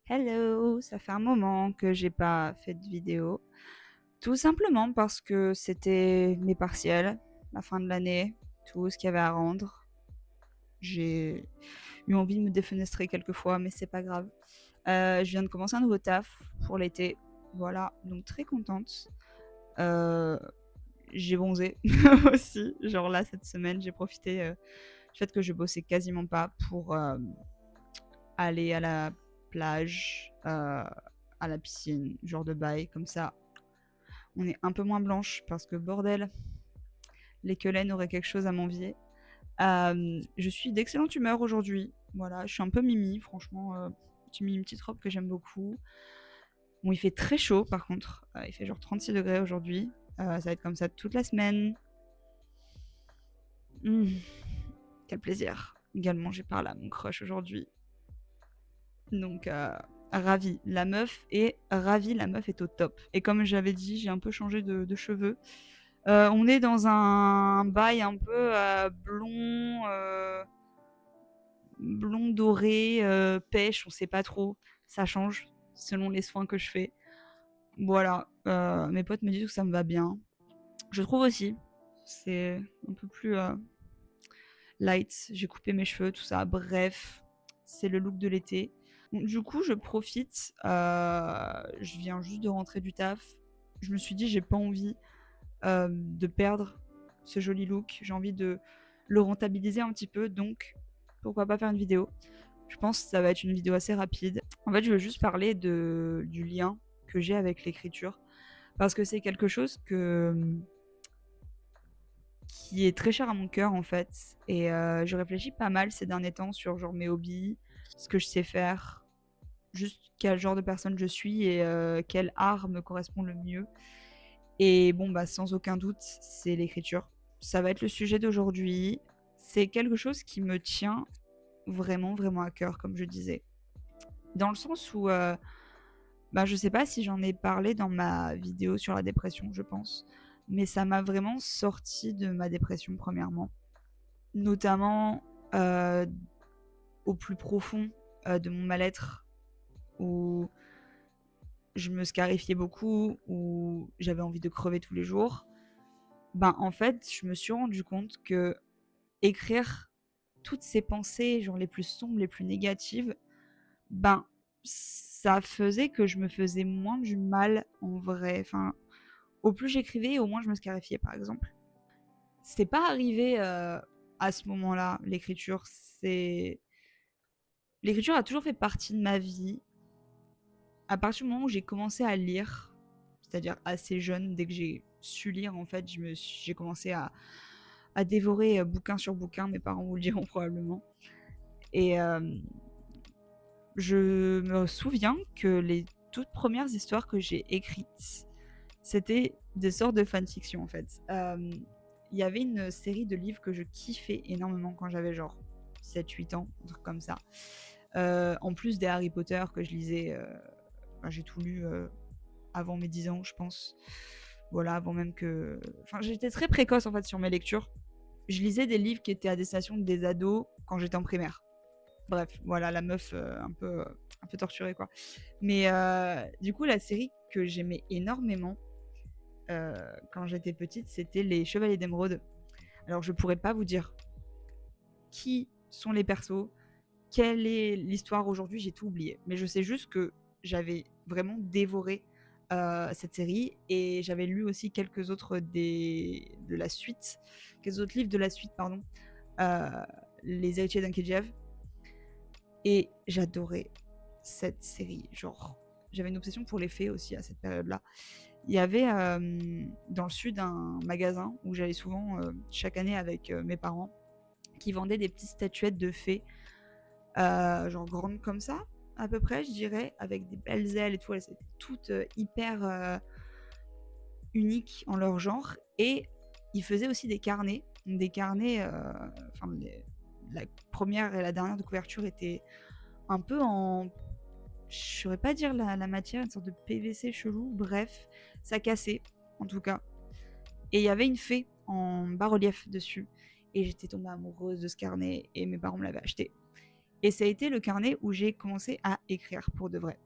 Hello, ça fait un moment que j'ai pas fait de vidéo. Tout simplement parce que c'était mes partiels, la fin de l'année, tout ce qu'il y avait à rendre. J'ai eu envie de me défenestrer quelques fois, mais c'est pas grave. Je viens de commencer un nouveau taf pour l'été. Voilà, donc très contente. Euh, j'ai bronzé aussi. Genre là, cette semaine, j'ai profité du fait que je bossais quasiment pas pour aller à la plage, à la piscine, genre de bail, comme ça. On est un peu moins blanche parce que bordel, les quelaines auraient quelque chose à m'envier. Je suis d'excellente humeur aujourd'hui. Voilà, je suis un peu mimi, franchement. J'ai mis une petite robe que j'aime beaucoup. Bon, il fait très chaud par contre. Il fait genre 36 degrés aujourd'hui. Ça va être comme ça toute la semaine. Mmh, quel plaisir. Également, j'ai parlé à mon crush aujourd'hui. Donc, ravie. La meuf est ravie, la meuf est au top. Et comme j'avais dit, j'ai un peu changé de cheveux. On est dans un bail un peu blond doré, pêche, on sait pas trop. Ça change selon les soins que je fais. Voilà, mes potes me disent que ça me va bien. Je trouve aussi. C'est un peu plus light. J'ai coupé mes cheveux, tout ça. Bref, c'est le look de l'été. Donc, du coup, je profite. Je viens juste de rentrer du taf. Je me suis dit, j'ai pas envie de perdre ce joli look. J'ai envie de le rentabiliser un petit peu. Donc, pourquoi pas faire une vidéo. Je pense que ça va être une vidéo assez rapide. En fait, je veux juste parler du lien que j'ai avec l'écriture. Parce que c'est quelque chose qui est très cher à mon cœur en fait. Et je réfléchis pas mal ces derniers temps sur genre mes hobbies, ce que je sais faire, juste quel genre de personne je suis et quel art me correspond le mieux. Et bon, bah sans aucun doute, c'est l'écriture. Ça va être le sujet d'aujourd'hui. C'est quelque chose qui me tient vraiment, vraiment à cœur, comme je disais. Dans le sens où, bah, je sais pas si j'en ai parlé dans ma vidéo sur la dépression, je pense. Mais ça m'a vraiment sorti de ma dépression, premièrement. Notamment euh, au plus profond de mon mal-être, où je me scarifiais beaucoup, où j'avais envie de crever tous les jours. Ben, en fait, je me suis rendu compte que écrire toutes ces pensées, genre les plus sombres, les plus négatives, ben, ça faisait que je me faisais moins du mal en vrai. Enfin, au plus j'écrivais, au moins je me scarifiais, par exemple. C'est pas arrivé à ce moment-là, l'écriture. L'écriture a toujours fait partie de ma vie. À partir du moment où j'ai commencé à lire, c'est-à-dire assez jeune, dès que j'ai su lire, en fait, j'ai commencé à dévorer bouquin sur bouquin. Mes parents vous le diront probablement. Et je me souviens que les toutes premières histoires que j'ai écrites, c'était des sortes de fanfiction en fait. Il y avait une série de livres que je kiffais énormément quand j'avais genre 7-8 ans, un truc comme ça. En plus des Harry Potter que je lisais, j'ai tout lu avant mes 10 ans, je pense. Voilà, avant même que. Enfin, j'étais très précoce en fait sur mes lectures. Je lisais des livres qui étaient à destination des ados quand j'étais en primaire. Bref, voilà, la meuf un peu torturée quoi. Mais du coup, la série que j'aimais énormément quand j'étais petite, c'était les Chevaliers d'Émeraude. Alors, je pourrais pas vous dire qui sont les persos, quelle est l'histoire aujourd'hui, j'ai tout oublié. Mais je sais juste que j'avais vraiment dévoré cette série et j'avais lu aussi quelques autres de la suite, quelques autres livres de la suite, pardon, euh, Les Héritiers d'Ankh-Jeev. Et j'adorais cette série. Genre, j'avais une obsession pour les fées aussi à cette période-là. Il y avait dans le sud un magasin où j'allais souvent chaque année avec mes parents qui vendait des petites statuettes de fées, genre grandes comme ça, à peu près, je dirais, avec des belles ailes et tout. Elles étaient toutes hyper uniques en leur genre. Et ils faisaient aussi des carnets. Des carnets, enfin, la première et la dernière de couverture étaient un peu en. Je saurais pas dire la matière, une sorte de PVC chelou. Bref, ça cassait, en tout cas. Et il y avait une fée en bas-relief dessus. Et j'étais tombée amoureuse de ce carnet et mes parents me l'avaient acheté. Et ça a été le carnet où j'ai commencé à écrire pour de vrai.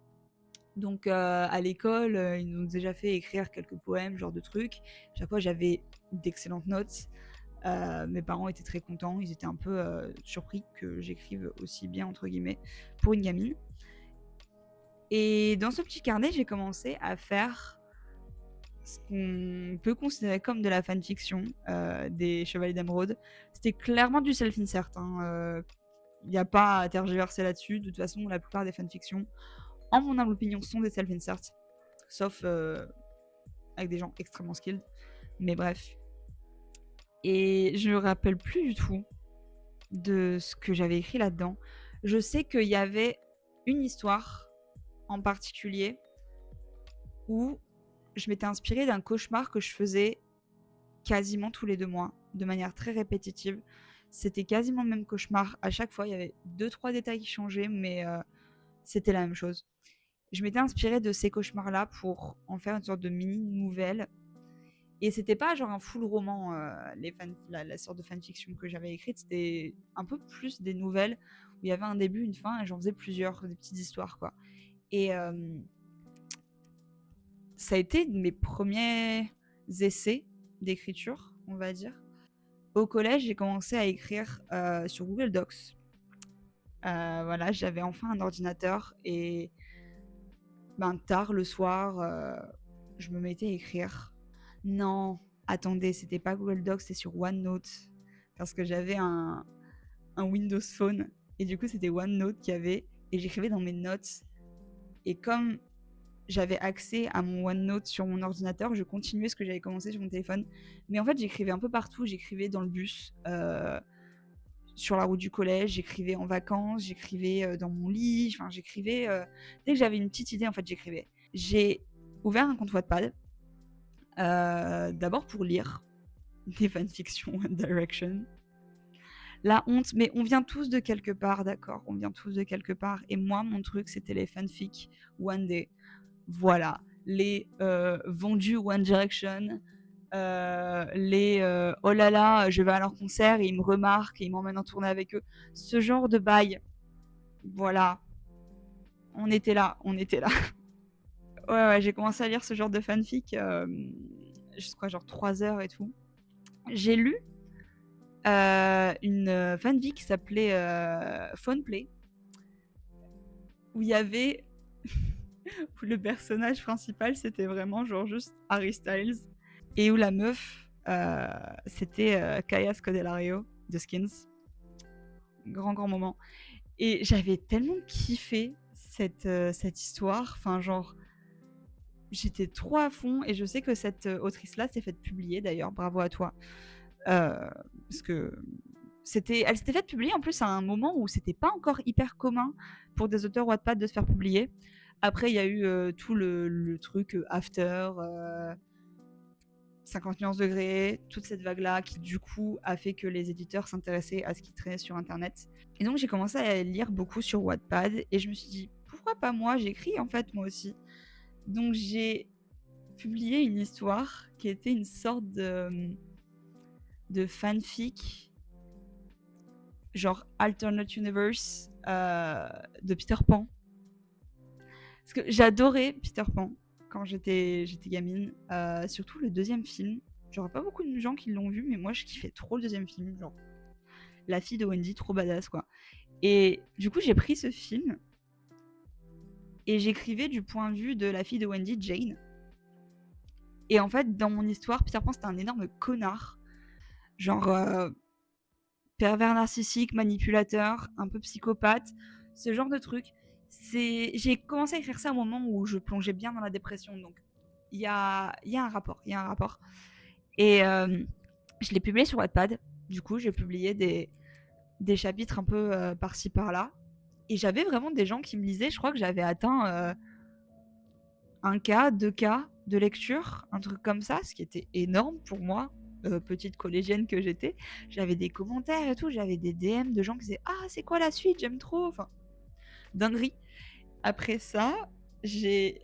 Donc à l'école, ils nous ont déjà fait écrire quelques poèmes, genre de trucs. Chaque fois, j'avais d'excellentes notes. Mes parents étaient très contents, ils étaient un peu surpris que j'écrive aussi bien, entre guillemets, pour une gamine. Et dans ce petit carnet, j'ai commencé à faire ce qu'on peut considérer comme de la fanfiction des Chevaliers d'Émeraude. C'était clairement du self-insert. Il n'y a pas à tergiverser là-dessus. De toute façon, la plupart des fanfictions, en mon humble opinion, sont des self-insert. Sauf avec des gens extrêmement skilled. Mais bref. Et je me rappelle plus du tout de ce que j'avais écrit là-dedans. Je sais qu'il y avait une histoire en particulier où je m'étais inspirée d'un cauchemar que je faisais quasiment tous les 2 mois, de manière très répétitive. C'était quasiment le même cauchemar. À chaque fois, il y avait 2-3 détails qui changeaient, mais c'était la même chose. Je m'étais inspirée de ces cauchemars-là pour en faire une sorte de mini-nouvelle. Et c'était pas genre un full roman, la sorte de fanfiction que j'avais écrite, c'était un peu plus des nouvelles où il y avait un début, une fin, et j'en faisais plusieurs, des petites histoires, quoi. Et ça a été mes premiers essais d'écriture, on va dire. Au collège, j'ai commencé à écrire sur Google Docs. Voilà, j'avais enfin un ordinateur et tard le soir, je me mettais à écrire. Non, attendez, c'était pas Google Docs, c'était sur OneNote. Parce que j'avais un Windows Phone. Et du coup, c'était OneNote qu'il y avait. Et j'écrivais dans mes notes. Et comme j'avais accès à mon OneNote sur mon ordinateur, je continuais ce que j'avais commencé sur mon téléphone. Mais en fait, j'écrivais un peu partout. J'écrivais dans le bus, sur la route du collège, j'écrivais en vacances, j'écrivais dans mon lit. Enfin, j'écrivais... Dès que j'avais une petite idée, en fait, j'écrivais. J'ai ouvert un compte Wattpad. D'abord pour lire des fanfictions One Direction. La honte, mais on vient tous de quelque part, d'accord? On vient tous de quelque part. Et moi, mon truc, c'était les fanfics One Day. Voilà. Les vendus One Direction. Les oh là là, je vais à leur concert et ils me remarquent et ils m'emmènent en tournée avec eux. Ce genre de bail. Voilà. On était là, on était là. Ouais, j'ai commencé à lire ce genre de fanfic, je crois genre 3 heures et tout. J'ai lu une fanfic qui s'appelait Phoneplay, où il y avait où le personnage principal c'était vraiment genre juste Harry Styles et où la meuf c'était Kaya Scodelario de Skins. Grand moment. Et j'avais tellement kiffé cette histoire, enfin genre j'étais trop à fond et je sais que cette autrice-là s'est faite publier d'ailleurs, bravo à toi. Parce que elle s'était faite publier en plus à un moment où c'était pas encore hyper commun pour des auteurs Wattpad de se faire publier. Après, il y a eu tout le truc After, 50 nuances degrés, toute cette vague-là qui du coup a fait que les éditeurs s'intéressaient à ce qui traînait sur Internet. Et donc j'ai commencé à lire beaucoup sur Wattpad et je me suis dit, pourquoi pas moi? J'écris en fait moi aussi. Donc j'ai publié une histoire qui était une sorte de fanfic, genre Alternate Universe de Peter Pan. Parce que j'adorais Peter Pan quand j'étais gamine, surtout le deuxième film. J'aurais pas beaucoup de gens qui l'ont vu, mais moi je kiffais trop le deuxième film, genre la fille de Wendy, trop badass quoi. Et du coup j'ai pris ce film et j'écrivais du point de vue de la fille de Wendy, Jane. Et en fait dans mon histoire, Peter Pan c'était un énorme connard, genre pervers narcissique, manipulateur, un peu psychopathe, ce genre de truc. J'ai commencé à écrire ça au moment où je plongeais bien dans la dépression, donc il y a un rapport, Et je l'ai publié sur Wattpad. Du coup, j'ai publié des chapitres un peu par-ci par-là, et j'avais vraiment des gens qui me lisaient. Je crois que j'avais atteint 1K, 2K de lecture, un truc comme ça, ce qui était énorme pour moi. Petite collégienne que j'étais, j'avais des commentaires et tout, j'avais des DM de gens qui disaient ah c'est quoi la suite, j'aime trop, enfin dinguerie. Après ça, j'avais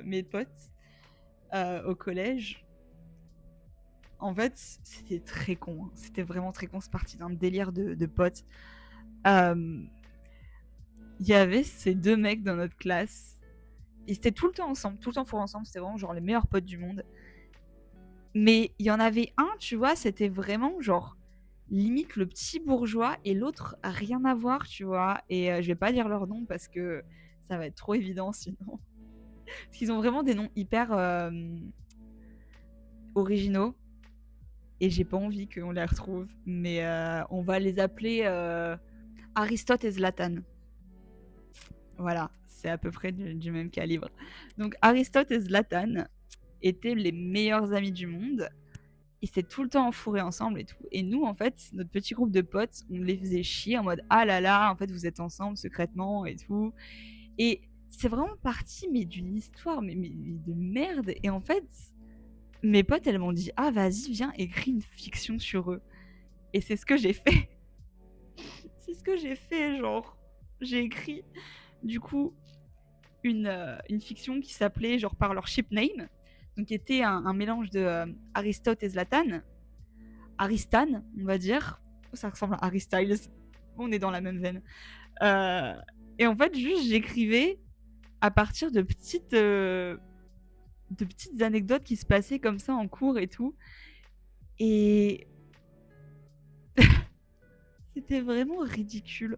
mes potes au collège. En fait, c'était très con, hein. C'était vraiment très con, c'est parti d'un délire de potes. Hem, il y avait ces 2 mecs dans notre classe. Ils étaient tout le temps ensemble, tout le temps fourrés ensemble, c'était vraiment genre les meilleurs potes du monde. Mais il y en avait un, tu vois, c'était vraiment genre limite le petit bourgeois et l'autre rien à voir, tu vois? Et je vais pas dire leur nom parce que ça va être trop évident sinon. Parce qu'ils ont vraiment des noms hyper, originaux et j'ai pas envie qu'on les retrouve. Mais on va les appeler, Aristote et Zlatan. Voilà, c'est à peu près du même calibre. Donc Aristote et Zlatan étaient les meilleurs amis du monde. Ils s'étaient tout le temps enfourrés ensemble et tout. Et nous, en fait, notre petit groupe de potes, on les faisait chier en mode ah là là, en fait, vous êtes ensemble secrètement et tout. Et c'est vraiment parti, mais d'une histoire, mais de merde. Et en fait, mes potes, elles m'ont dit ah vas-y, viens, écris une fiction sur eux. Et c'est ce que j'ai fait. C'est ce que j'ai fait, genre. J'ai écrit, du coup, une fiction qui s'appelait, genre, par leur ship name. Donc, qui était un mélange de Aristote et Zlatan. Aristan, on va dire. Ça ressemble à Harry Styles. On est dans la même veine. Euh, et en fait, juste, j'écrivais à partir de petites anecdotes qui se passaient comme ça en cours et tout. Et c'était vraiment ridicule.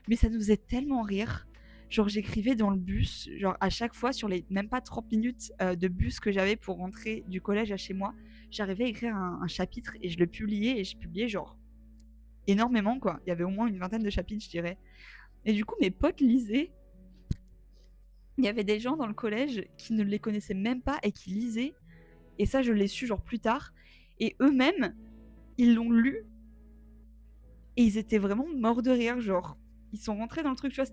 Mais ça nous faisait tellement rire. Genre, j'écrivais dans le bus, genre à chaque fois, sur les même pas 30 minutes de bus que j'avais pour rentrer du collège à chez moi, j'arrivais à écrire un chapitre et je le publiais et je publiais genre énormément quoi. Il y avait au moins une vingtaine de chapitres, je dirais. Et du coup, mes potes lisaient. Il y avait des gens dans le collège qui ne les connaissaient même pas et qui lisaient. Et ça, je l'ai su genre plus tard. Et eux-mêmes, ils l'ont lu et ils étaient vraiment morts de rire. Genre, ils sont rentrés dans le truc. Tu vois,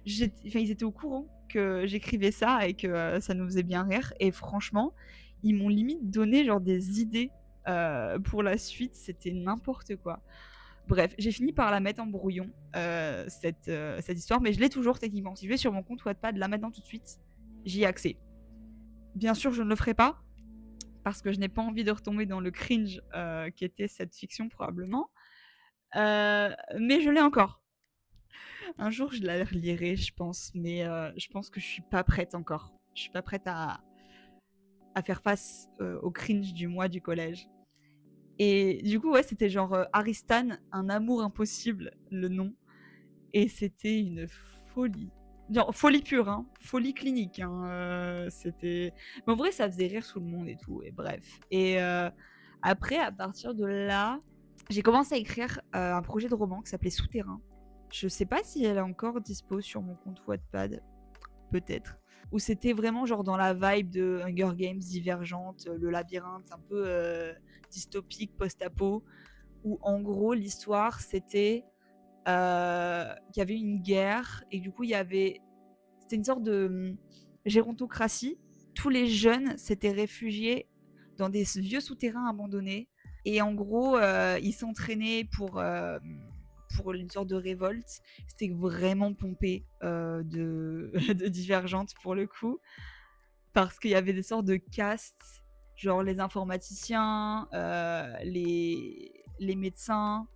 ils étaient au courant que j'écrivais ça et que ça nous faisait bien rire. Et franchement, ils m'ont limite donné genre des idées pour la suite. C'était n'importe quoi. Bref, j'ai fini par la mettre en brouillon, cette histoire, mais je l'ai toujours techniquement. Si je vais sur mon compte Wattpad là maintenant tout de suite, j'y ai accès. Bien sûr, je ne le ferai pas, parce que je n'ai pas envie de retomber dans le cringe qu'était cette fiction probablement. Mais je l'ai encore. Un jour, je la relirai, je pense, mais je pense que je suis pas prête encore. Je suis pas prête à faire face au cringe du mois du collège. Et du coup, ouais, c'était genre Aristan, un amour impossible, le nom. Et c'était une folie. Genre, folie pure, hein. Folie clinique. Hein. C'était. Mais en vrai, ça faisait rire tout le monde et tout. Et bref. Et après, à partir de là, j'ai commencé à écrire un projet de roman qui s'appelait Souterrain. Je sais pas si elle est encore dispo sur mon compte Wattpad. Peut-être. Où c'était vraiment genre dans la vibe de Hunger Games, Divergente, le labyrinthe, un peu dystopique, post-apo. Où en gros, l'histoire, c'était qu'il y avait une guerre et du coup c'était une sorte de gérontocratie. Tous les jeunes s'étaient réfugiés dans des vieux souterrains abandonnés et en gros ils s'entraînaient pour une sorte de révolte. C'était vraiment pompé de Divergente pour le coup parce qu'il y avait des sortes de castes genre les informaticiens, les médecins,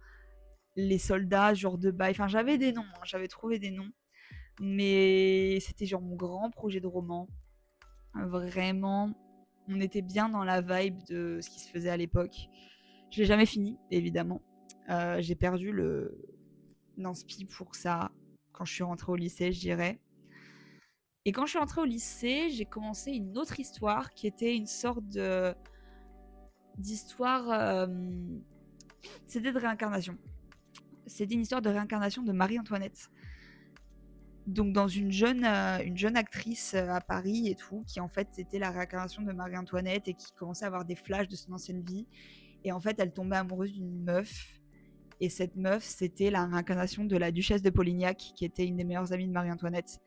les soldats, genre de bail. Enfin, j'avais des noms, hein, j'avais trouvé des noms. Mais c'était genre mon grand projet de roman. Vraiment, on était bien dans la vibe de ce qui se faisait à l'époque. Je l'ai jamais fini, évidemment. J'ai perdu l'inspi pour ça quand je suis rentrée au lycée, je dirais. Et quand je suis rentrée au lycée, j'ai commencé une autre histoire qui était une sorte d'histoire. C'était de réincarnation. C'était une histoire de réincarnation de Marie-Antoinette. Donc dans une jeune actrice à Paris et tout, qui en fait était la réincarnation de Marie-Antoinette et qui commençait à avoir des flashs de son ancienne vie. Et en fait, elle tombait amoureuse d'une meuf. Et cette meuf, c'était la réincarnation de la duchesse de Polignac, qui était une des meilleures amies de Marie-Antoinette.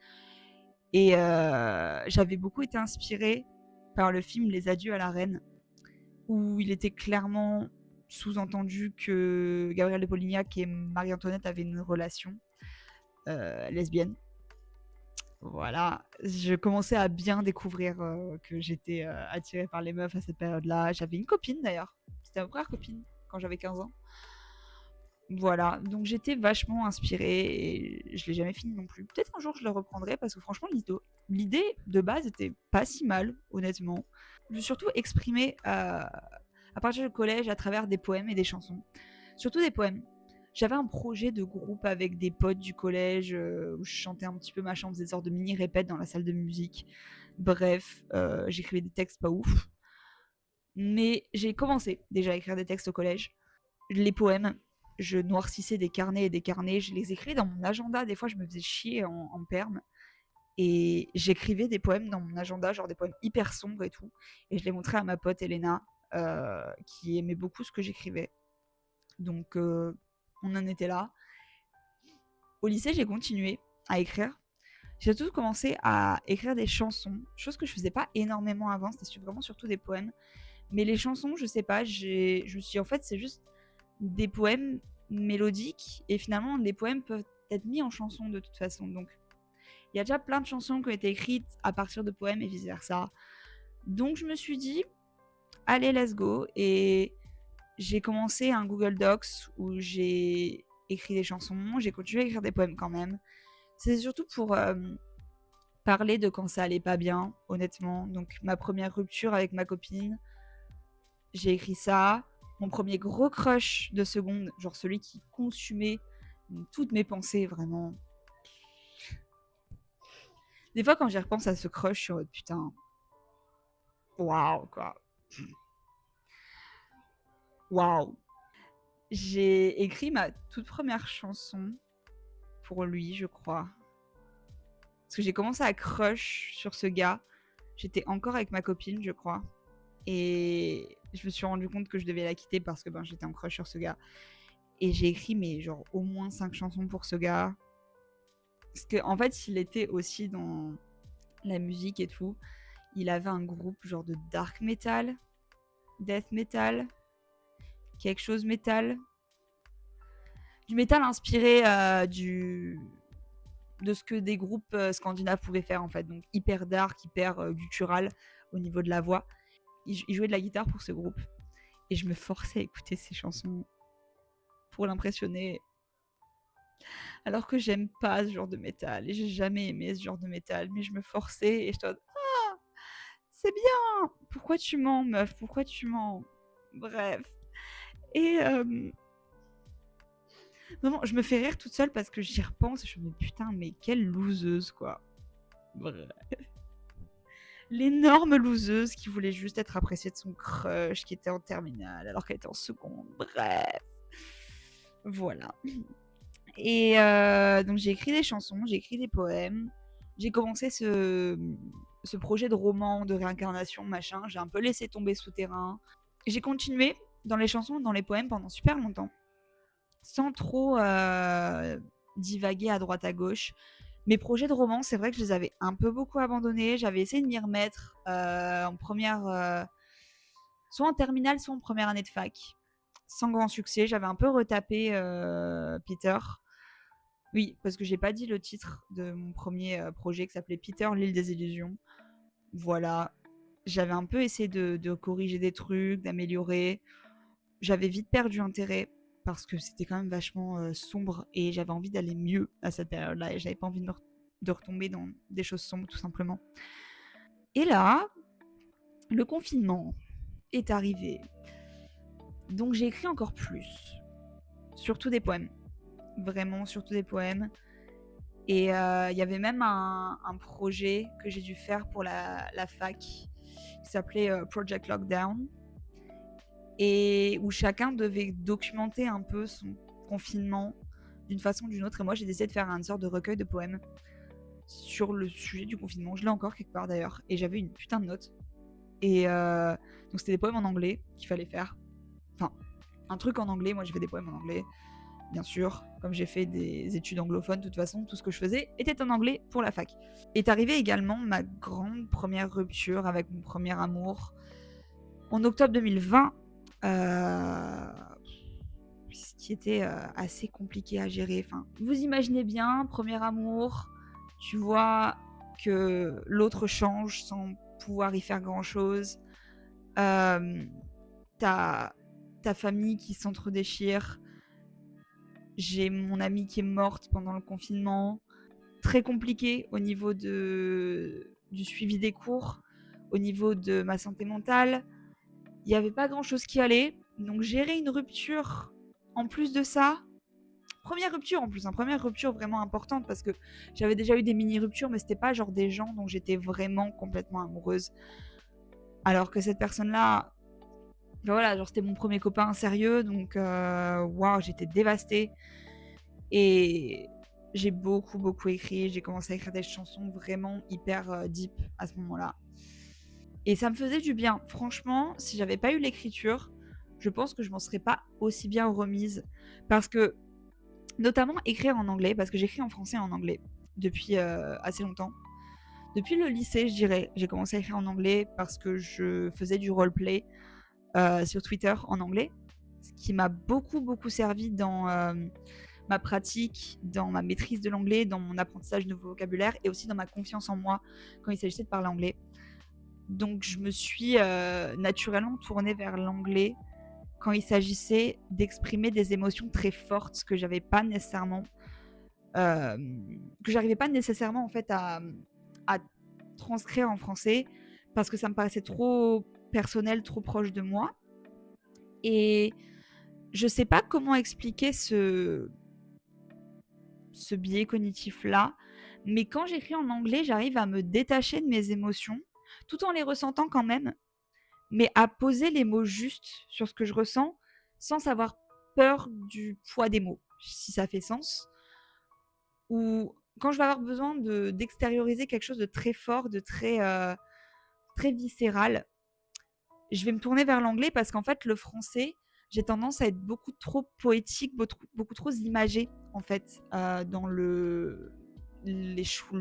Et j'avais beaucoup été inspirée par le film Les Adieux à la Reine, où il était clairement sous-entendu que Gabrielle de Polignac et Marie-Antoinette avaient une relation lesbienne. Voilà, je commençais à bien découvrir que j'étais attirée par les meufs à cette période-là. J'avais une copine d'ailleurs, c'était ma première copine quand j'avais 15 ans. Voilà, donc j'étais vachement inspirée et je l'ai jamais fini non plus. Peut-être un jour je le reprendrai parce que franchement l'idée de base était pas si mal, honnêtement. Je me suis surtout exprimée à partir du collège à travers des poèmes et des chansons. Surtout des poèmes. J'avais un projet de groupe avec des potes du collège où je chantais un petit peu machin, on faisait des sortes de mini répètes dans la salle de musique. Bref, j'écrivais des textes pas ouf. Mais j'ai commencé déjà à écrire des textes au collège. Les poèmes, je noircissais des carnets et des carnets, je les écrivais dans mon agenda, des fois je me faisais chier en perme, et j'écrivais des poèmes dans mon agenda, genre des poèmes hyper sombres et tout, et je les montrais à ma pote Elena, qui aimait beaucoup ce que j'écrivais. Donc on en était là. Au lycée, j'ai continué à écrire. J'ai surtout commencé à écrire des chansons, chose que je faisais pas énormément avant, c'était vraiment surtout des poèmes. Mais les chansons, je sais pas, je me suis dit, en fait, c'est juste des poèmes mélodiques et finalement, les poèmes peuvent être mis en chanson de toute façon. Donc, il y a déjà plein de chansons qui ont été écrites à partir de poèmes et vice versa. Donc, je me suis dit, allez, let's go. Et j'ai commencé un Google Docs où j'ai écrit des chansons, j'ai continué à écrire des poèmes quand même. C'est surtout pour parler de quand ça allait pas bien, honnêtement. Donc, ma première rupture avec ma copine, j'ai écrit ça. Mon premier gros crush de seconde, genre celui qui consumait toutes mes pensées, vraiment. Des fois, quand j'y repense à ce crush, je suis en mode putain, waouh, quoi. Waouh. J'ai écrit ma toute première chanson pour lui, je crois. Parce que j'ai commencé à crush sur ce gars. J'étais encore avec ma copine, je crois. Et je me suis rendu compte que je devais la quitter parce que j'étais en crush sur ce gars. Et j'ai écrit, mais genre, au moins 5 chansons pour ce gars. Parce qu'en fait, il était aussi dans la musique et tout. Il avait un groupe genre de dark metal, death metal, quelque chose metal. Du métal inspiré de ce que des groupes scandinaves pouvaient faire en fait. Donc hyper dark, hyper guttural au niveau de la voix. Il jouait de la guitare pour ce groupe. Et je me forçais à écouter ses chansons pour l'impressionner. Alors que j'aime pas ce genre de métal. Et j'ai jamais aimé ce genre de métal. Mais je me forçais et je te ah, c'est bien. Pourquoi tu mens, meuf? Pourquoi tu mens? Bref. Et vraiment, je me fais rire toute seule parce que j'y repense et je me dis putain, mais quelle loseuse, quoi. Bref. L'énorme loseuse qui voulait juste être appréciée de son crush qui était en terminale alors qu'elle était en seconde. Bref. Voilà. Et donc j'ai écrit des chansons, j'ai écrit des poèmes. J'ai commencé ce projet de roman, de réincarnation, machin. J'ai un peu laissé tomber souterrain. J'ai continué dans les chansons, dans les poèmes pendant super longtemps. Sans trop divaguer à droite à gauche. Mes projets de roman, c'est vrai que je les avais un peu beaucoup abandonnés. J'avais essayé de m'y remettre en première, soit en terminale, soit en première année de fac. Sans grand succès. J'avais un peu retapé Peter. Oui, parce que j'ai pas dit le titre de mon premier projet qui s'appelait Peter, l'île des illusions. Voilà. J'avais un peu essayé de corriger des trucs, d'améliorer. J'avais vite perdu intérêt parce que c'était quand même vachement sombre et j'avais envie d'aller mieux à cette période-là et j'avais pas envie de retomber dans des choses sombres tout simplement. Et là, le confinement est arrivé. Donc j'ai écrit encore plus. Surtout des poèmes. Vraiment, surtout des poèmes. Et il y avait même un projet que j'ai dû faire pour la fac qui s'appelait Project Lockdown et où chacun devait documenter un peu son confinement d'une façon ou d'une autre. Et moi, j'ai décidé de faire une sorte de recueil de poèmes sur le sujet du confinement. Je l'ai encore quelque part d'ailleurs. Et j'avais une putain de note. Et donc, c'était des poèmes en anglais qu'il fallait faire. Enfin, un truc en anglais. Moi, j'ai fait des poèmes en anglais. Bien sûr, comme j'ai fait des études anglophones, de toute façon, tout ce que je faisais était en anglais pour la fac. Est arrivée également ma grande première rupture avec mon premier amour en octobre 2020, ce qui était assez compliqué à gérer. Enfin, vous imaginez bien, premier amour, tu vois que l'autre change sans pouvoir y faire grand-chose. Ta famille qui s'entre-déchire. J'ai mon amie qui est morte pendant le confinement. Très compliqué au niveau du suivi des cours, au niveau de ma santé mentale. Il n'y avait pas grand-chose qui allait. Donc gérer une rupture en plus de ça, première rupture en plus, hein, première rupture vraiment importante parce que j'avais déjà eu des mini-ruptures, mais c'était pas genre des gens dont j'étais vraiment complètement amoureuse. Alors que cette personne-là, ben voilà, genre c'était mon premier copain sérieux, donc waouh, j'étais dévastée. Et j'ai beaucoup, beaucoup écrit. J'ai commencé à écrire des chansons vraiment hyper deep à ce moment-là. Et ça me faisait du bien. Franchement, si j'avais pas eu l'écriture, je pense que je m'en serais pas aussi bien remise. Parce que, notamment écrire en anglais, parce que j'écris en français et en anglais depuis assez longtemps. Depuis le lycée, je dirais, j'ai commencé à écrire en anglais parce que je faisais du roleplay sur Twitter en anglais. Ce qui m'a beaucoup, beaucoup servi dans ma pratique, dans ma maîtrise de l'anglais, dans mon apprentissage de nouveau vocabulaire et aussi dans ma confiance en moi quand il s'agissait de parler anglais. Donc je me suis naturellement tournée vers l'anglais quand il s'agissait d'exprimer des émotions très fortes que j'avais pas nécessairement, euh, que j'arrivais pas nécessairement en fait à transcrire en français parce que ça me paraissait trop personnel, trop proche de moi. Et je sais pas comment expliquer ce biais cognitif-là. Mais quand j'écris en anglais, j'arrive à me détacher de mes émotions, tout en les ressentant quand même, mais à poser les mots justes sur ce que je ressens, sans avoir peur du poids des mots, si ça fait sens. Ou quand je vais avoir besoin d'extérioriser quelque chose de très fort, de très viscéral, je vais me tourner vers l'anglais parce qu'en fait, le français, j'ai tendance à être beaucoup trop poétique, beaucoup trop imagé, en fait, dans le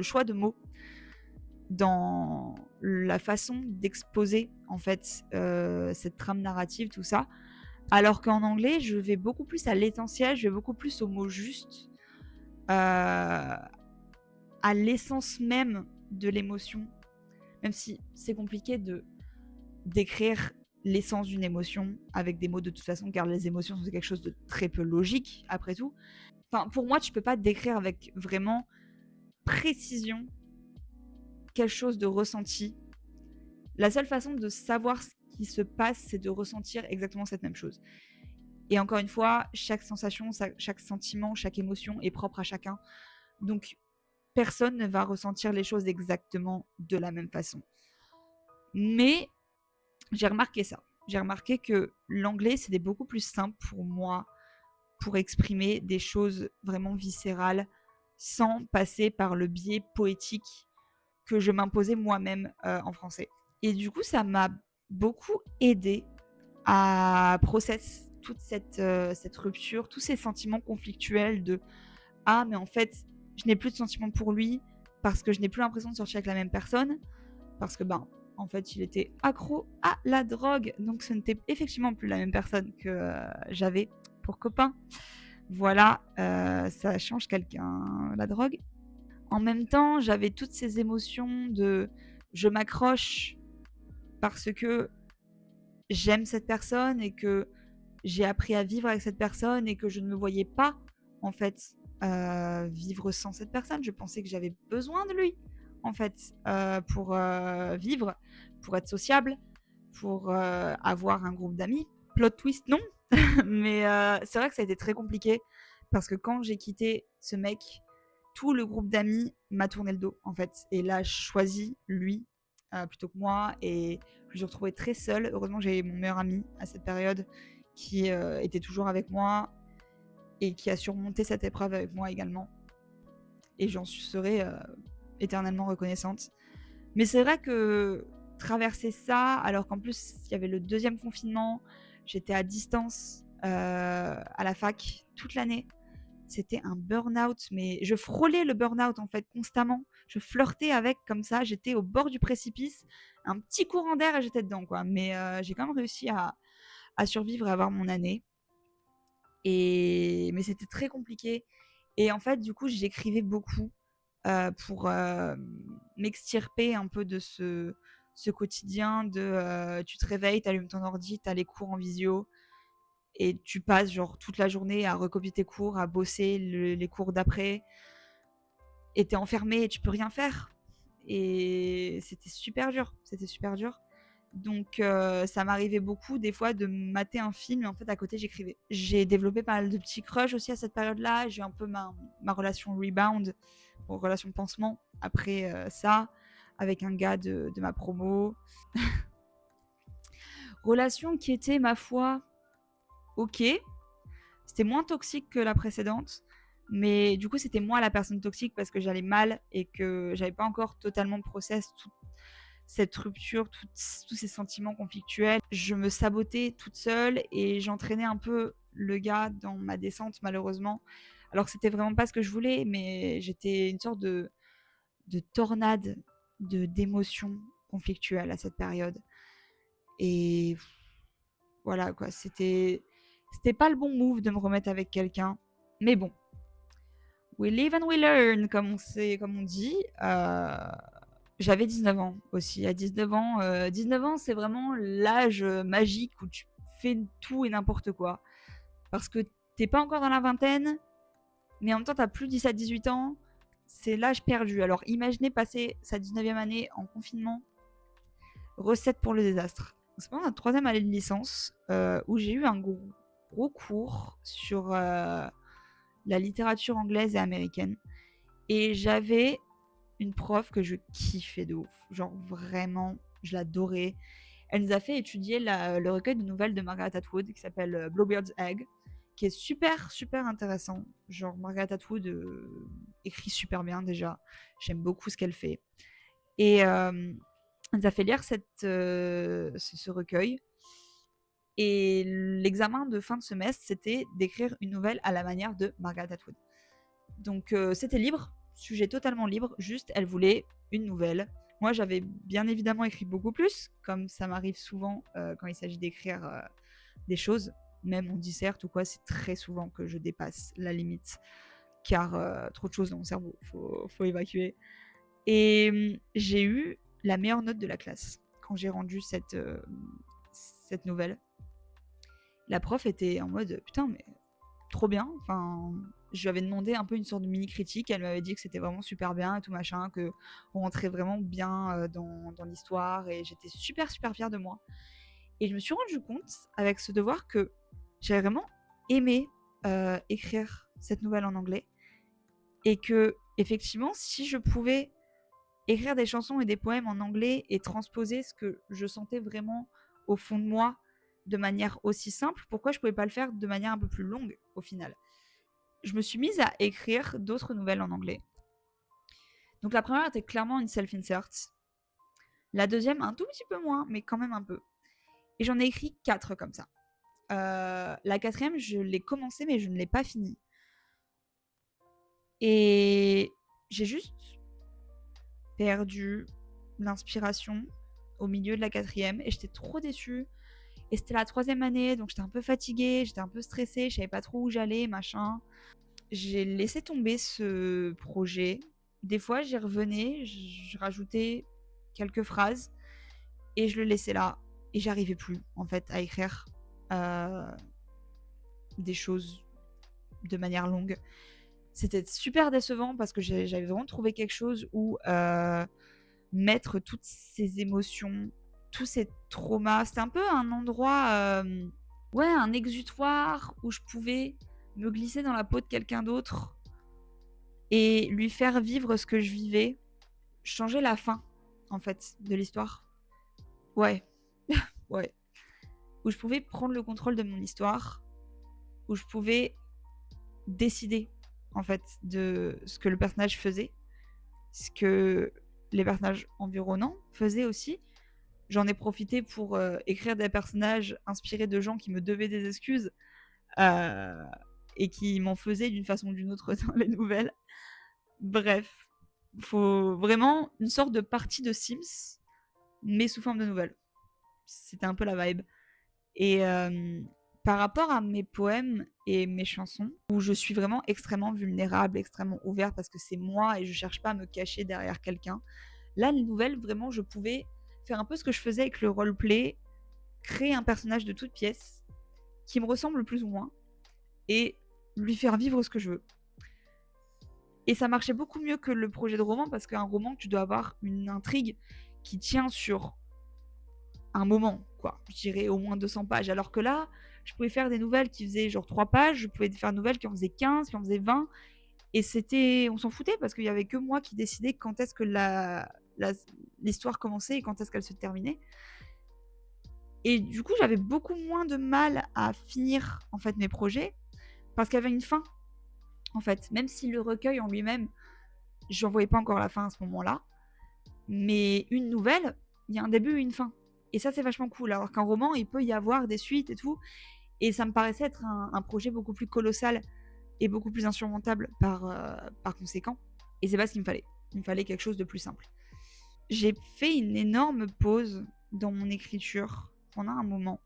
choix de mots, dans la façon d'exposer, en fait, cette trame narrative, tout ça. Alors qu'en anglais, je vais beaucoup plus à l'essentiel, je vais beaucoup plus aux mots justes, à l'essence même de l'émotion, même si c'est compliqué d'écrire l'essence d'une émotion avec des mots de toute façon, car les émotions sont quelque chose de très peu logique après tout. Enfin, pour moi, tu peux pas décrire avec vraiment précision quelque chose de ressenti. La seule façon de savoir ce qui se passe, c'est de ressentir exactement cette même chose. Et encore une fois, chaque sensation, chaque sentiment, chaque émotion est propre à chacun. Donc, personne ne va ressentir les choses exactement de la même façon. Mais j'ai remarqué ça. J'ai remarqué que l'anglais, c'était beaucoup plus simple pour moi pour exprimer des choses vraiment viscérales sans passer par le biais poétique que je m'imposais moi-même en français. Et du coup, ça m'a beaucoup aidé à process toute cette rupture, tous ces sentiments conflictuels de ah, mais en fait, je n'ai plus de sentiments pour lui parce que je n'ai plus l'impression de sortir avec la même personne, parce que, ben, en fait, il était accro à la drogue, donc ce n'était effectivement plus la même personne que j'avais pour copain. Voilà, ça change quelqu'un, la drogue. En même temps, j'avais toutes ces émotions de je m'accroche parce que j'aime cette personne et que j'ai appris à vivre avec cette personne et que je ne me voyais pas, en fait, vivre sans cette personne. Je pensais que j'avais besoin de lui, en fait, pour vivre, pour être sociable, pour avoir un groupe d'amis. Plot twist, non. Mais c'est vrai que ça a été très compliqué parce que quand j'ai quitté ce mec, tout le groupe d'amis m'a tourné le dos, en fait. Et là, je choisis lui plutôt que moi. Et je me suis retrouvée très seule. Heureusement, j'ai mon meilleur ami à cette période qui était toujours avec moi et qui a surmonté cette épreuve avec moi également. Et j'en serai éternellement reconnaissante. Mais c'est vrai que traverser ça, alors qu'en plus, il y avait le deuxième confinement, j'étais à distance à la fac toute l'année. C'était un burn-out, mais je frôlais le burn-out en fait constamment. Je flirtais avec comme ça, j'étais au bord du précipice, un petit courant d'air et j'étais dedans quoi. Mais j'ai quand même réussi à survivre et à avoir mon année. Mais c'était très compliqué. Et en fait, du coup, j'écrivais beaucoup pour m'extirper un peu de ce quotidien de tu te réveilles, tu allumes ton ordi, tu as les cours en visio et tu passes genre toute la journée à recopier tes cours, à bosser les cours d'après, et t'es enfermé et tu peux rien faire. Et c'était super dur, c'était super dur. Donc ça m'arrivait beaucoup des fois de mater un film et en fait à côté j'écrivais. J'ai développé pas mal de petits crushs aussi à cette période-là. J'ai eu un peu ma relation rebound, ou relation pansement après ça, avec un gars de ma promo. Relation qui était, ma foi, ok. C'était moins toxique que la précédente. Mais du coup, c'était moi la personne toxique parce que j'allais mal et que j'avais pas encore totalement process toute cette rupture, tous ces sentiments conflictuels. Je me sabotais toute seule et j'entraînais un peu le gars dans ma descente, malheureusement. Alors que c'était vraiment pas ce que je voulais, mais j'étais une sorte de tornade d'émotions conflictuelles à cette période. Et voilà, quoi. C'était pas le bon move de me remettre avec quelqu'un. Mais bon, we live and we learn, comme on dit. J'avais 19 ans aussi. À 19 ans, c'est vraiment l'âge magique où tu fais tout et n'importe quoi. Parce que t'es pas encore dans la vingtaine, mais en même temps, t'as plus 17-18 ans. C'est l'âge perdu. Alors imaginez passer sa 19e année en confinement. Recette pour le désastre. C'est pendant la 3e année de licence où j'ai eu un gros cours sur la littérature anglaise et américaine. Et j'avais une prof que je kiffais de ouf. Genre vraiment, je l'adorais. Elle nous a fait étudier le recueil de nouvelles de Margaret Atwood qui s'appelle Bluebeard's Egg, qui est super, super intéressant. Genre Margaret Atwood écrit super bien déjà. J'aime beaucoup ce qu'elle fait. Et elle nous a fait lire ce recueil. Et l'examen de fin de semestre, c'était d'écrire une nouvelle à la manière de Margaret Atwood. Donc c'était libre, sujet totalement libre, juste elle voulait une nouvelle. Moi j'avais bien évidemment écrit beaucoup plus, comme ça m'arrive souvent quand il s'agit d'écrire des choses, même en disserte ou quoi, c'est très souvent que je dépasse la limite, car trop de choses dans mon cerveau, faut évacuer. Et j'ai eu la meilleure note de la classe quand j'ai rendu cette nouvelle. La prof était en mode putain mais trop bien. Enfin, je lui avais demandé un peu une sorte de mini critique. Elle m'avait dit que c'était vraiment super bien et tout machin, que on rentrait vraiment bien dans l'histoire et j'étais super super fière de moi. Et je me suis rendu compte avec ce devoir que j'avais vraiment aimé écrire cette nouvelle en anglais et que effectivement, si je pouvais écrire des chansons et des poèmes en anglais et transposer ce que je sentais vraiment au fond de moi de manière aussi simple, pourquoi je pouvais pas le faire de manière un peu plus longue au final? Je me suis mise à écrire d'autres nouvelles en anglais. Donc la première était clairement une self-insert. La deuxième, un tout petit peu moins, mais quand même un peu. Et j'en ai écrit 4 comme ça. La quatrième, je l'ai commencée, mais je ne l'ai pas finie. Et j'ai juste perdu l'inspiration au milieu de la quatrième. Et j'étais trop déçue. Et c'était la 3e année, donc j'étais un peu fatiguée, j'étais un peu stressée, je savais pas trop où j'allais, machin. J'ai laissé tomber ce projet. Des fois, j'y revenais, je rajoutais quelques phrases et je le laissais là. Et j'arrivais plus, en fait, à écrire euh, des choses de manière longue. C'était super décevant parce que j'avais vraiment trouvé quelque chose où mettre toutes ces émotions, tous ces traumas. C'était un peu un endroit, ouais, un exutoire où je pouvais me glisser dans la peau de quelqu'un d'autre et lui faire vivre ce que je vivais, changer la fin, en fait, de l'histoire. Ouais, ouais. Où je pouvais prendre le contrôle de mon histoire, où je pouvais décider, en fait, de ce que le personnage faisait, ce que les personnages environnants faisaient aussi. J'en ai profité pour écrire des personnages inspirés de gens qui me devaient des excuses euh, et qui m'en faisaient d'une façon ou d'une autre dans les nouvelles. Bref, faut vraiment une sorte de partie de Sims, mais sous forme de nouvelles. C'était un peu la vibe. Et par rapport à mes poèmes et mes chansons, où je suis vraiment extrêmement vulnérable, extrêmement ouverte parce que c'est moi et je cherche pas à me cacher derrière quelqu'un, là, les nouvelles, vraiment, je pouvais faire un peu ce que je faisais avec le roleplay, créer un personnage de toute pièce qui me ressemble plus ou moins et lui faire vivre ce que je veux. Et ça marchait beaucoup mieux que le projet de roman parce qu'un roman, tu dois avoir une intrigue qui tient sur un moment, quoi. Je dirais au moins 200 pages. Alors que là, je pouvais faire des nouvelles qui faisaient genre 3 pages, je pouvais faire des nouvelles qui en faisaient 15, qui en faisaient 20. Et c'était, on s'en foutait parce qu'il y avait que moi qui décidais quand est-ce que l'histoire commençait et quand est-ce qu'elle se terminait. Et du coup, j'avais beaucoup moins de mal à finir en fait mes projets parce qu'il y avait une fin. En fait, même si le recueil en lui-même, j'en voyais pas encore la fin à ce moment-là, mais une nouvelle, il y a un début et une fin. Et ça, c'est vachement cool. Alors qu'un roman, il peut y avoir des suites et tout. Et ça me paraissait être un projet beaucoup plus colossal et beaucoup plus insurmontable par conséquent. Et c'est pas ce qu'il me fallait. Il me fallait quelque chose de plus simple. J'ai fait une énorme pause dans mon écriture pendant un moment.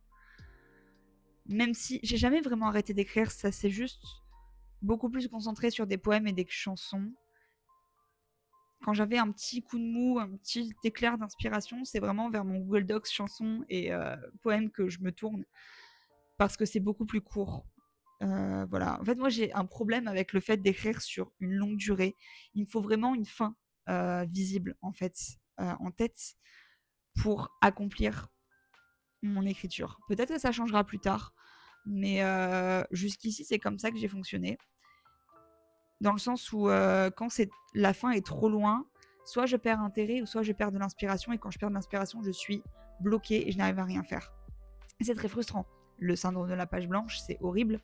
Même si j'ai jamais vraiment arrêté d'écrire, ça s'est juste beaucoup plus concentré sur des poèmes et des chansons. Quand j'avais un petit coup de mou, un petit éclair d'inspiration, c'est vraiment vers mon Google Docs chansons et poèmes que je me tourne parce que c'est beaucoup plus court. Voilà. En fait, moi, j'ai un problème avec le fait d'écrire sur une longue durée. Il me faut vraiment une fin visible, en fait, en tête pour accomplir mon écriture. Peut-être que ça changera plus tard, mais jusqu'ici, c'est comme ça que j'ai fonctionné. Dans le sens où quand la fin est trop loin, soit je perds intérêt ou soit je perds de l'inspiration. Et quand je perds de l'inspiration, je suis bloquée et je n'arrive à rien faire. Et c'est très frustrant. Le syndrome de la page blanche, c'est horrible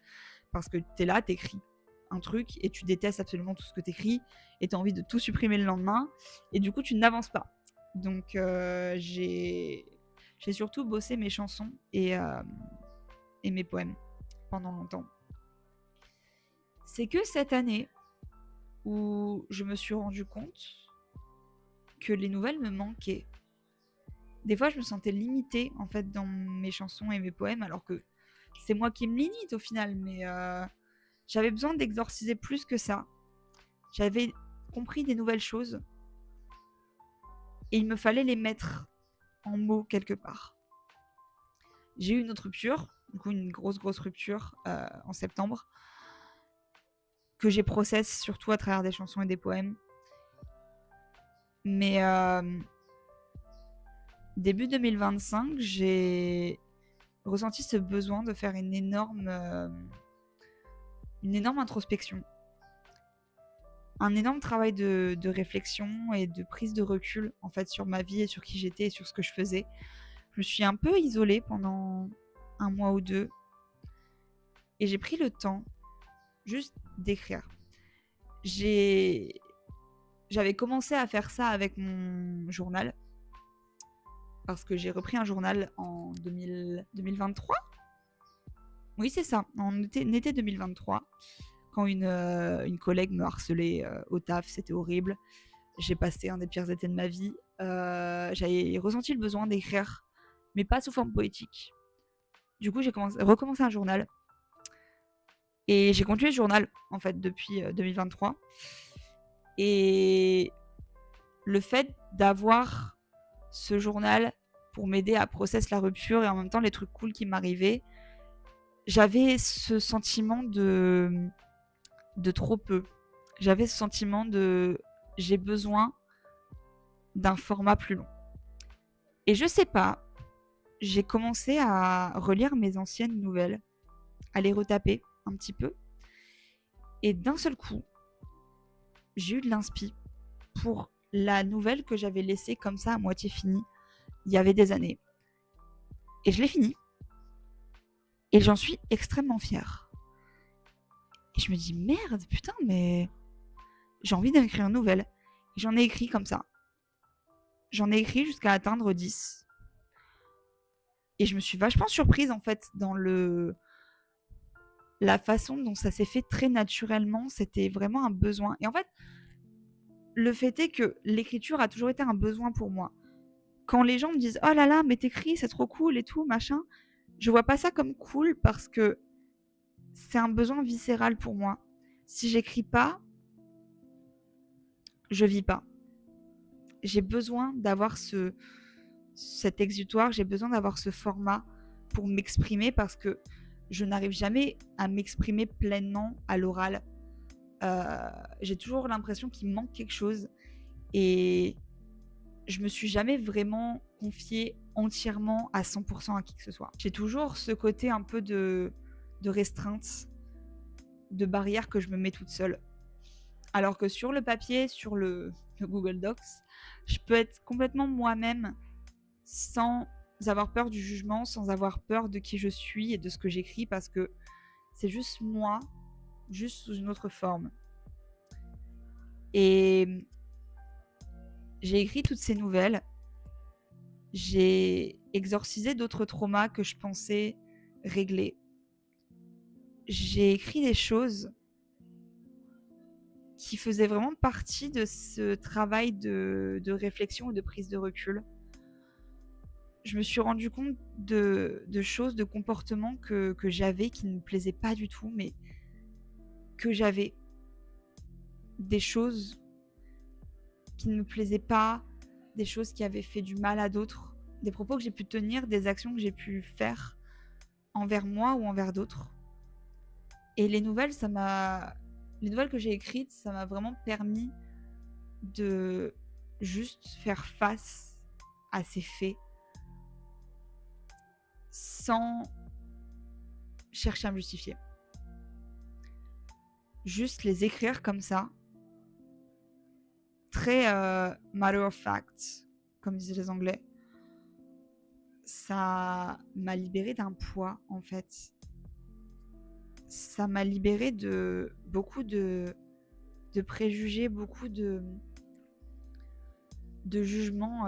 parce que t'es là, t'écris un truc et tu détestes absolument tout ce que t'écris et t'as envie de tout supprimer le lendemain et du coup tu n'avances pas. Donc j'ai surtout bossé mes chansons et mes poèmes pendant longtemps. C'est que cette année où je me suis rendu compte que les nouvelles me manquaient. Des fois, je me sentais limitée en fait dans mes chansons et mes poèmes, alors que c'est moi qui me limite au final, mais j'avais besoin d'exorciser plus que ça. J'avais compris des nouvelles choses et il me fallait les mettre en mots quelque part. J'ai eu une autre rupture, du coup une grosse rupture en septembre, que j'ai process surtout à travers des chansons et des poèmes. Mais début 2025, j'ai ressenti ce besoin de faire une énorme introspection. Un énorme travail de réflexion et de prise de recul en fait sur ma vie et sur qui j'étais et sur ce que je faisais. Je me suis un peu isolée pendant 1 mois ou 2 et j'ai pris le temps juste d'écrire. J'avais commencé à faire ça avec mon journal parce que j'ai repris un journal en 2023. Oui, c'est ça, en été 2023, quand une collègue me harcelait au taf, c'était horrible. J'ai passé un des pires étés de ma vie. J'avais ressenti le besoin d'écrire, mais pas sous forme poétique. Du coup, j'ai recommencé un journal. Et j'ai continué ce journal, en fait, depuis 2023. Et le fait d'avoir ce journal pour m'aider à processer la rupture et en même temps les trucs cool qui m'arrivaient, j'avais ce sentiment de trop peu. J'avais ce sentiment de j'ai besoin d'un format plus long. Et je sais pas, j'ai commencé à relire mes anciennes nouvelles, à les retaper un petit peu. Et d'un seul coup, j'ai eu de l'inspi pour la nouvelle que j'avais laissée comme ça à moitié finie il y avait des années. Et je l'ai finie. Et j'en suis extrêmement fière. Et je me dis merde, putain, mais j'ai envie d'écrire une nouvelle. Et j'en ai écrit comme ça. J'en ai écrit jusqu'à atteindre 10. Et je me suis vachement surprise en fait dans la façon dont ça s'est fait très naturellement. C'était vraiment un besoin. Et en fait, le fait est que l'écriture a toujours été un besoin pour moi. Quand les gens me disent oh là là, mais t'écris, c'est trop cool et tout, machin, je vois pas ça comme cool parce que c'est un besoin viscéral pour moi. Si j'écris pas, je vis pas. J'ai besoin d'avoir cet exutoire, j'ai besoin d'avoir ce format pour m'exprimer parce que je n'arrive jamais à m'exprimer pleinement à l'oral. Heu, j'ai toujours l'impression qu'il me manque quelque chose et je me suis jamais vraiment confiée entièrement à 100 à qui que ce soit. J'ai toujours ce côté un peu de restreinte, de barrière que je me mets toute seule. Alors que sur le papier, sur le Google Docs, je peux être complètement moi-même sans avoir peur du jugement, sans avoir peur de qui je suis et de ce que j'écris parce que c'est juste moi, juste sous une autre forme. Et j'ai écrit toutes ces nouvelles, j'ai exorcisé d'autres traumas que je pensais régler. J'ai écrit des choses qui faisaient vraiment partie de ce travail de réflexion et de prise de recul. Je me suis rendu compte de choses, de comportements que j'avais qui ne me plaisaient pas du tout, mais que j'avais. Des choses qui ne me plaisaient pas, des choses qui avaient fait du mal à d'autres, des propos que j'ai pu tenir, des actions que j'ai pu faire envers moi ou envers d'autres. Et les nouvelles que j'ai écrites, ça m'a vraiment permis de juste faire face à ces faits sans chercher à me justifier. Juste les écrire comme ça, très matter of fact, comme disaient les Anglais. Ça m'a libérée d'un poids, en fait. Ça m'a libérée de beaucoup de préjugés, beaucoup de jugements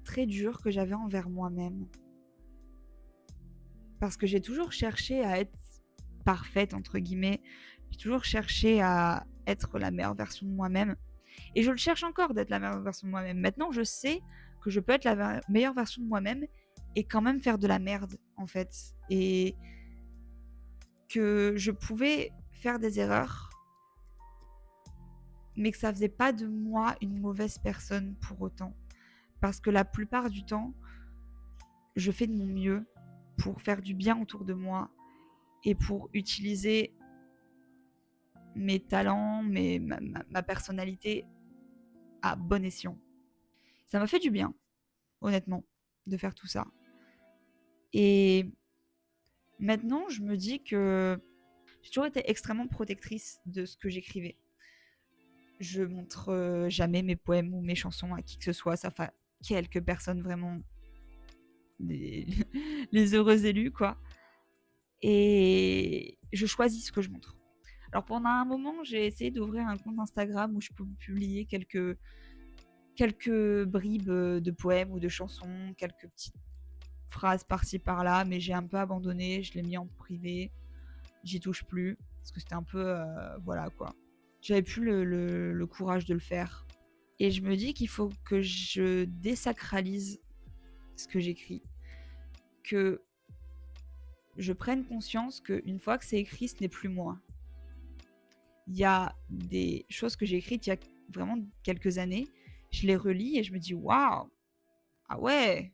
très durs que j'avais envers moi-même. Parce que j'ai toujours cherché à être parfaite, entre guillemets. J'ai toujours cherché à être la meilleure version de moi-même. Et je le cherche encore d'être la meilleure version de moi-même. Maintenant, je sais que je peux être la meilleure version de moi-même et quand même faire de la merde, en fait. Et que je pouvais faire des erreurs, mais que ça faisait pas de moi une mauvaise personne pour autant. Parce que la plupart du temps, je fais de mon mieux pour faire du bien autour de moi et pour utiliser mes talents, ma personnalité à bon escient. Ça m'a fait du bien, honnêtement, de faire tout ça. Et maintenant, je me dis que j'ai toujours été extrêmement protectrice de ce que j'écrivais. Je montre jamais mes poèmes ou mes chansons à qui que ce soit, sauf à quelques personnes vraiment, les, les heureux élus, quoi. Et je choisis ce que je montre. Alors pendant un moment, j'ai essayé d'ouvrir un compte Instagram où je peux publier quelques bribes de poèmes ou de chansons, quelques petites phrases par-ci par-là, mais j'ai un peu abandonné, je l'ai mis en privé, j'y touche plus, parce que c'était un peu, voilà quoi. J'avais plus le courage de le faire. Et je me dis qu'il faut que je désacralise ce que j'écris, que je prenne conscience qu'une fois que c'est écrit, ce n'est plus moi. Il y a des choses que j'ai écrites il y a vraiment quelques années, je les relis et je me dis waouh, ah ouais,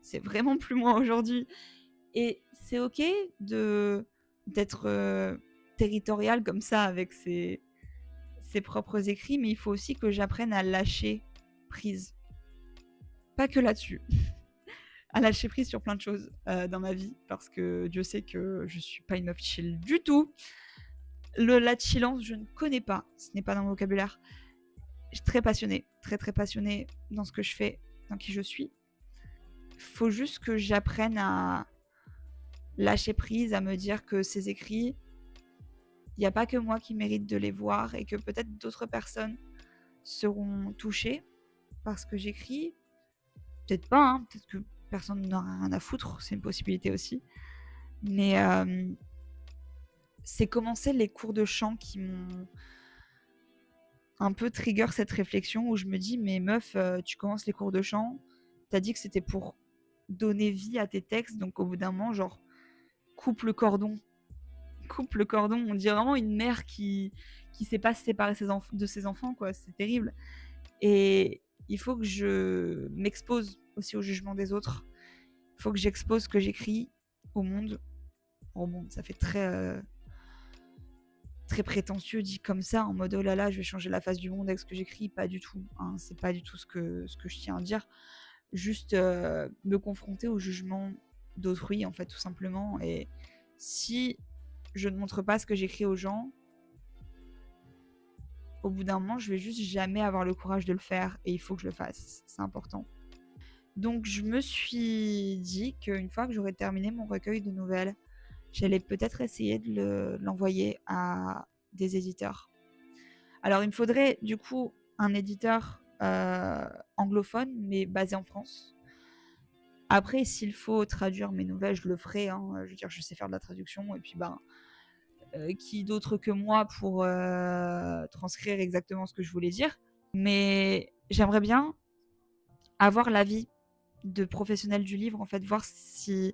c'est vraiment plus moi aujourd'hui. Et c'est ok d'être territorial comme ça avec ses propres écrits, mais il faut aussi que j'apprenne à lâcher prise. Pas que là-dessus. À lâcher prise sur plein de choses dans ma vie, parce que Dieu sait que je suis pas une meuf chill du tout. La chillance, je ne connais pas, ce n'est pas dans mon vocabulaire. Je suis très passionnée, très passionnée dans ce que je fais, dans qui je suis. Faut juste que j'apprenne à lâcher prise, à me dire que ces écrits, il n'y a pas que moi qui mérite de les voir et que peut-être d'autres personnes seront touchées par ce que j'écris. Peut-être pas, hein, peut-être que personne n'en a rien à foutre, c'est une possibilité aussi. Mais c'est commencer les cours de chant qui m'ont un peu trigger cette réflexion où je me dis mais meuf, tu commences les cours de chant, t'as dit que c'était pour donner vie à tes textes, donc au bout d'un moment, genre, coupe le cordon. Coupe le cordon. On dirait vraiment une mère qui sait pas se séparer de ses enfants, quoi. C'est terrible. Et il faut que je m'expose aussi au jugement des autres. Il faut que j'expose ce que j'écris au monde. Oh bon, ça fait très prétentieux dit comme ça, en mode oh là là, je vais changer la face du monde avec ce que j'écris. Pas du tout, hein, c'est pas du tout ce que je tiens à dire. Juste me confronter au jugement d'autrui, en fait, tout simplement. Et si je ne montre pas ce que j'écris aux gens, au bout d'un moment, je vais juste jamais avoir le courage de le faire et il faut que je le fasse. C'est important. Donc, je me suis dit qu'une fois que j'aurais terminé mon recueil de nouvelles, j'allais peut-être essayer de l'envoyer à des éditeurs. Alors, il me faudrait du coup un éditeur anglophone, mais basé en France. Après, s'il faut traduire mes nouvelles, je le ferai. Hein. Je veux dire, je sais faire de la traduction. Et puis, qui d'autre que moi pour transcrire exactement ce que je voulais dire. Mais j'aimerais bien avoir l'avis de professionnels du livre, en fait, voir si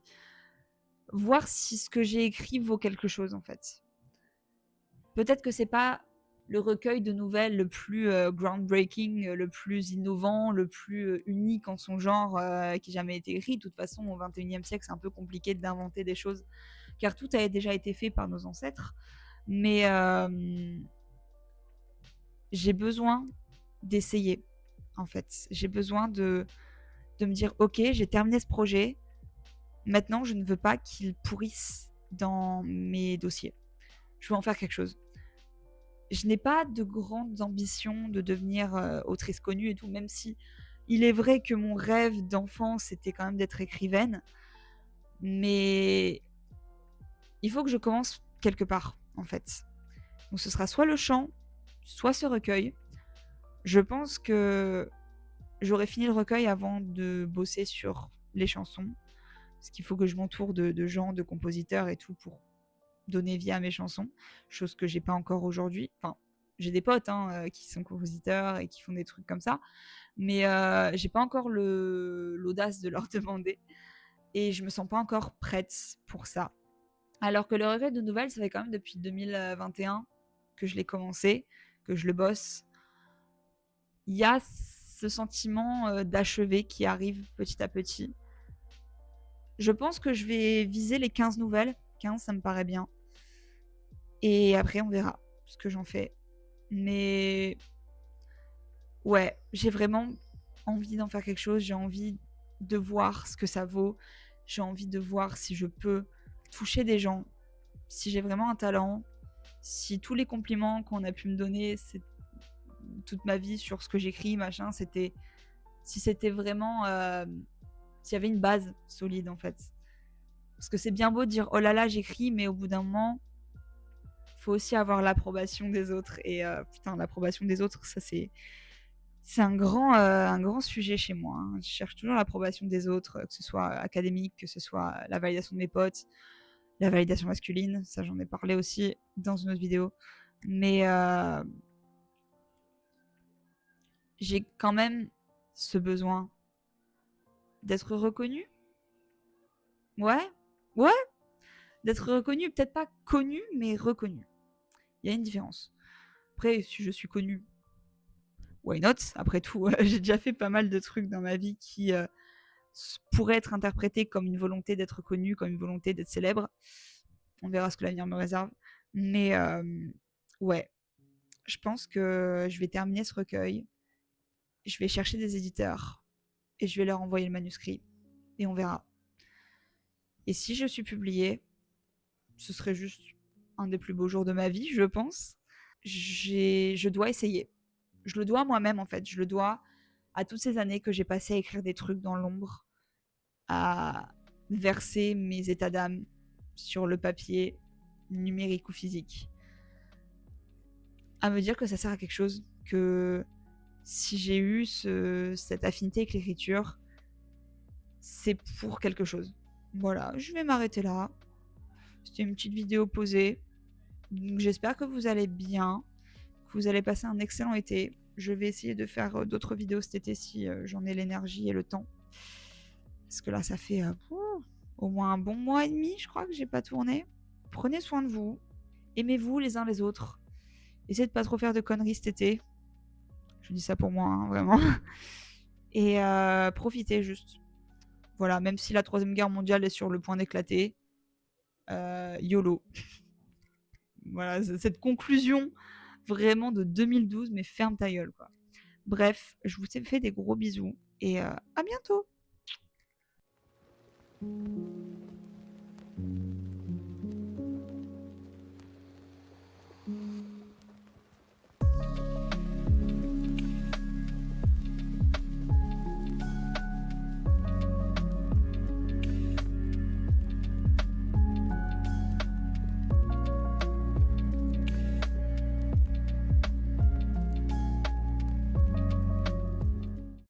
ce que j'ai écrit vaut quelque chose, en fait. Peut-être que c'est pas le recueil de nouvelles le plus groundbreaking, le plus innovant, le plus unique en son genre qui ait jamais été écrit. De toute façon, au XXIe siècle, c'est un peu compliqué d'inventer des choses, car tout a déjà été fait par nos ancêtres. Mais j'ai besoin d'essayer, en fait. J'ai besoin de me dire, ok, j'ai terminé ce projet. Maintenant, je ne veux pas qu'il pourrisse dans mes dossiers. Je veux en faire quelque chose. Je n'ai pas de grandes ambitions de devenir autrice connue et tout, même si il est vrai que mon rêve d'enfant, c'était quand même d'être écrivaine. Mais il faut que je commence quelque part, en fait. Donc ce sera soit le chant, soit ce recueil. Je pense que j'aurais fini le recueil avant de bosser sur les chansons. Parce qu'il faut que je m'entoure de gens, de compositeurs et tout pour donner vie à mes chansons. Chose que j'ai pas encore aujourd'hui. Enfin, j'ai des potes qui sont compositeurs et qui font des trucs comme ça. Mais j'ai pas encore l'audace de leur demander. Et je me sens pas encore prête pour ça. Alors que le recueil de nouvelles, ça fait quand même depuis 2021 que je l'ai commencé, que je le bosse. Il y a ce sentiment d'achever qui arrive petit à petit. Je pense que je vais viser les 15 nouvelles. 15, ça me paraît bien. Et après, on verra ce que j'en fais. Mais ouais, j'ai vraiment envie d'en faire quelque chose. J'ai envie de voir ce que ça vaut. J'ai envie de voir si je peux toucher des gens, si j'ai vraiment un talent, si tous les compliments qu'on a pu me donner toute ma vie sur ce que j'écris, machin, si c'était vraiment s'il y avait une base solide en fait. Parce que c'est bien beau de dire oh là là j'écris, mais au bout d'un moment faut aussi avoir l'approbation des autres. Et putain, l'approbation des autres, ça c'est un grand sujet chez moi. Hein. Je cherche toujours l'approbation des autres, que ce soit académique, que ce soit la validation de mes potes, la validation masculine. Ça, j'en ai parlé aussi dans une autre vidéo. Mais j'ai quand même ce besoin d'être reconnu. Ouais, ouais, d'être reconnu, peut-être pas connu, mais reconnu. Il y a une différence. Après, si je suis connue, why not? Après tout, j'ai déjà fait pas mal de trucs dans ma vie qui pourraient être interprétés comme une volonté d'être connu, comme une volonté d'être célèbre. On verra ce que l'avenir me réserve. Mais ouais, je pense que je vais terminer ce recueil. Je vais chercher des éditeurs et je vais leur envoyer le manuscrit. Et on verra. Et si je suis publiée, ce serait juste un des plus beaux jours de ma vie, je pense. Je dois essayer. Je le dois à moi-même, en fait. Je le dois à toutes ces années que j'ai passées à écrire des trucs dans l'ombre, à verser mes états d'âme sur le papier, numérique ou physique. À me dire que ça sert à quelque chose, que si j'ai eu cette affinité avec l'écriture, c'est pour quelque chose. Voilà, je vais m'arrêter là. C'était une petite vidéo posée. Donc j'espère que vous allez bien, que vous allez passer un excellent été. Je vais essayer de faire d'autres vidéos cet été si j'en ai l'énergie et le temps. Parce que là, ça fait au moins un bon mois et demi, je crois, que j'ai pas tourné. Prenez soin de vous. Aimez-vous les uns les autres. Essayez de pas trop faire de conneries cet été. Je dis ça pour moi, hein, vraiment. Et profitez juste. Voilà, même si la Troisième Guerre mondiale est sur le point d'éclater, YOLO. Voilà, cette conclusion vraiment de 2012, mais ferme ta gueule, quoi. Bref, je vous fais des gros bisous et à bientôt.